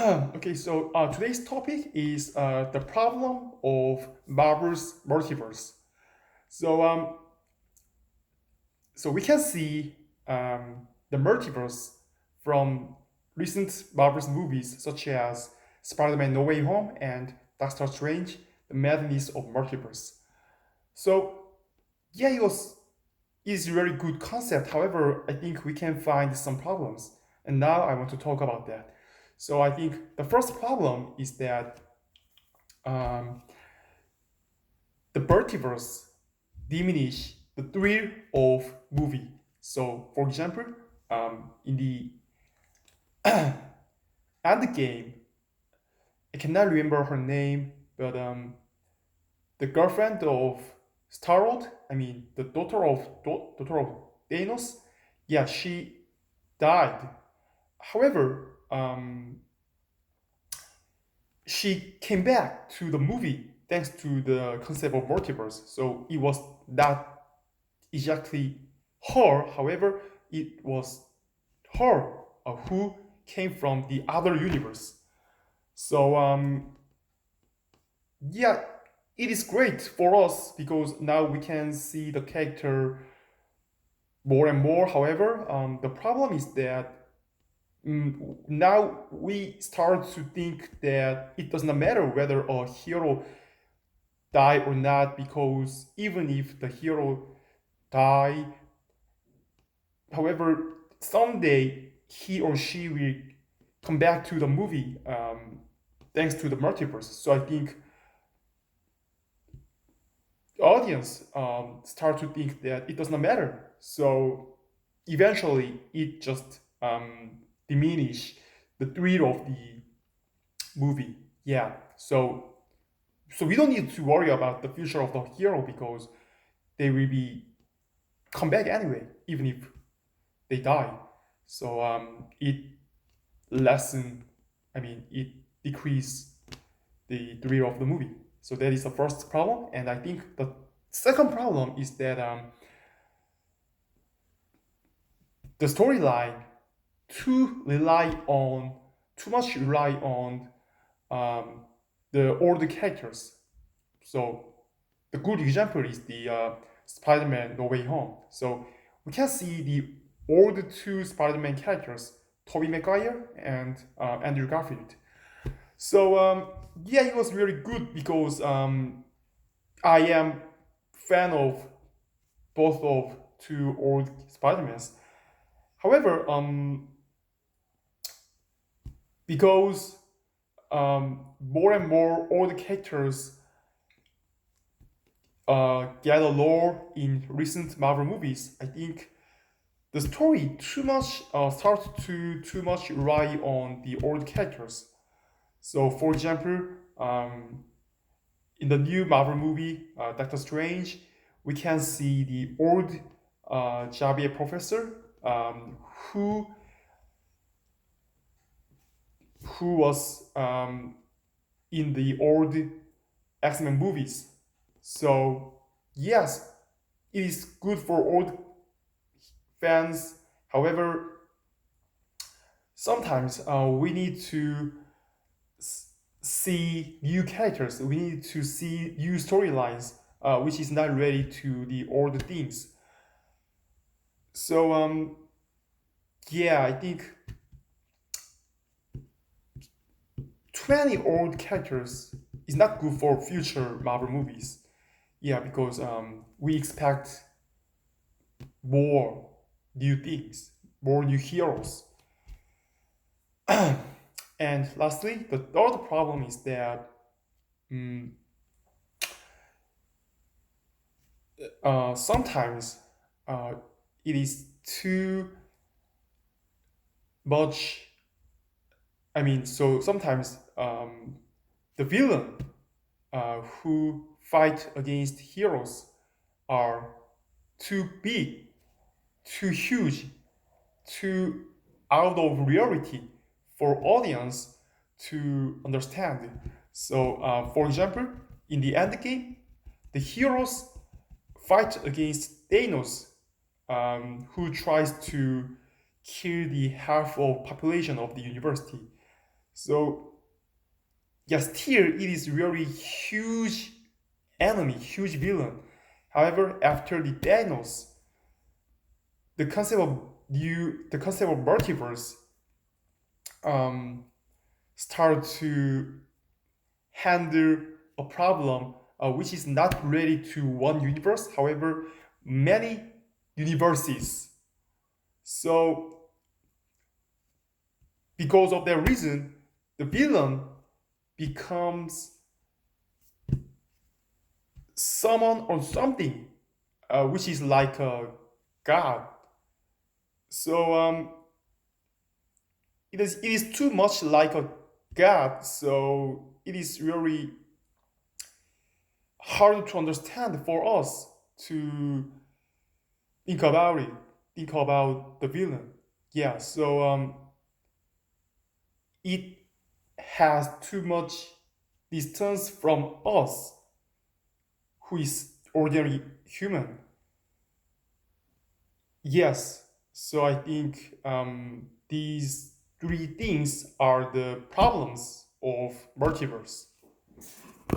Okay, so today's topic is the problem of Marvel's multiverse. So, so we can see the multiverse from recent Marvel's movies such as Spider-Man: No Way Home and Doctor Strange: The Madness of Multiverse. So, yeah, is a very good concept. However, I think we can find some problems, and now I want to talk about that. So I think the first problem is that um, the multiverse diminish the thrill of movie. So, for example, in the end game, I cannot remember her name, but the girlfriend of Star-Lord, I mean the daughter of Thanos, yeah, she died. However, she came back to the movie thanks to the concept of multiverse. So it was not exactly her. However, it was her who came from the other universe. So yeah, it is great for us because now we can see the character more and more. However, the problem is that now we start to think that it does not matter whether a hero die or not, because even if the hero die, however, someday he or she will come back to the movie thanks to the multiverse. So I think the audience start to think that it does not matter. So eventually, it just diminish the thrill of the movie. Yeah. So we don't need to worry about the future of the hero because they will be come back anyway, even if they die. So it lessen, I mean, it decrease the thrill of the movie. So that is the first problem, and I think the second problem is that the storyline too much rely on um, the older characters. So the good example is the Spider-Man: No Way Home. So we can see the old two Spider-Man characters, Tobey Maguire and Andrew Garfield. So yeah, it was really good because I am fan of both of two old Spider-Mans. However, because more and more old characters get a lore in recent Marvel movies, I think the story too much starts to too much rely on the old characters. So, for example, in the new Marvel movie, Doctor Strange, we can see the old Xavier professor who was in the old X-Men movies. So yes, it is good for old fans. However, sometimes we need to see new characters. We need to see new storylines, which is not ready to the old themes. So yeah, I think too many old characters is not good for future Marvel movies. Yeah, because we expect more new things, more new heroes. And lastly, the third problem is that mm, sometimes uh, it is too much. I mean, so sometimes the villain who fight against heroes are too big, too huge, too out of reality for audience to understand. So, for example, in the end game, the heroes fight against Thanos, who tries to kill the half of population of the university. So yes, still it is really huge enemy, huge villain. However, after the Thanos, the concept of multiverse um, start to handle a problem which is not related to one universe, however, many universes. So, because of that reason, the villain becomes someone or something which is like a god. So, it is too much like a god, so it is really hard to understand for us to think about it, think about the villain. Yeah, so it has too much distance from us, who is ordinary human. Yes, so I think these three things are the problems of multiverse.